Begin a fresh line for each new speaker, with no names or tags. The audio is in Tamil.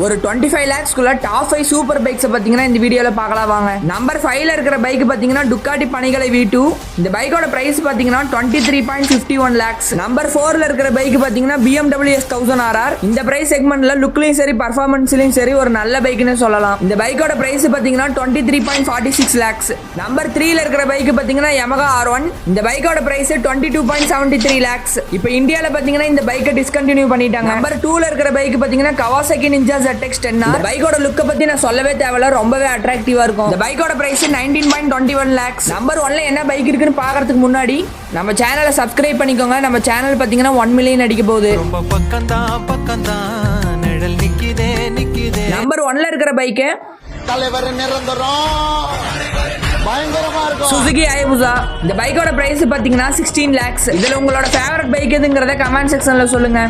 ஒரு 25 lakhsக்குள்ள டாப் 5 சூப்பர் பைக்ஸ் பாத்தீங்கன்னா இந்த வீடியோல பார்க்கலாம் வாங்க. நம்பர் 5ல இருக்கிற பைக் பாத்தீங்கன்னா டுக்காட்டி பனிகளை V2. இந்த பைக்கோட பிரைஸ் பாத்தீங்கன்னா 23.51 lakhs. நம்பர் 4ல இருக்கிற பைக் பாத்தீங்கன்னா BMW S1000RR. இந்த பிரைஸ் செக்மெண்ட்ல லுக்லயும் சரி பர்ஃபார்மன்ஸ்லயும் சரி ஒரு நல்ல பைக்னு சொல்லலாம். இந்த பைக்கோட பிரைஸ் பாத்தீங்கன்னா 23.46 lakhs. நம்பர் 3ல இருக்கிற பைக் பாத்தீங்கன்னா Yamaha R1. இந்த பைக்கோட பிரைஸ் 22.73 lakhs. இப்போ இந்தியால பாத்தீங்கன்னா இந்த பைக்கை டிஸ்கண்டினியூ பண்ணிட்டாங்க. நம்பர் 2ல இருக்கிற பைக் பாத்தீங்கன்னா kawasaki ninja ZX10R. இந்த பைக்கோட லுக்க பத்தி நான் சொல்லவே தேவையில்ல, ரொம்பவே அட்ராக்டிவா இருக்கும். இந்த பைக்கோட பிரைஸ் 19.21 lakhs. நம்பர் 1ல என்ன பைக் இருக்குன்னு பார்க்கிறதுக்கு முன்னாடி நம்ம சேனலை சப்ஸ்கிரைப் பண்ணிக்கோங்க. நம்ம சேனல் பாத்தீங்கன்னா 1 மில்லியன் அடிக்க போகுது. நம்பர் 1ல இருக்கிற பைக்
தலைவர் நிரந்தரம் பயங்கரமா இருக்கும்,
சுசுகி ஹயபுசா. இந்த பைக்கோட பிரைஸ் பாத்தீங்கன்னா 16 lakhs. இதுல உங்களோட ஃபேவரட் பைக் எதுங்கறத கமெண்ட் செக்ஷன்ல சொல்லுங்க.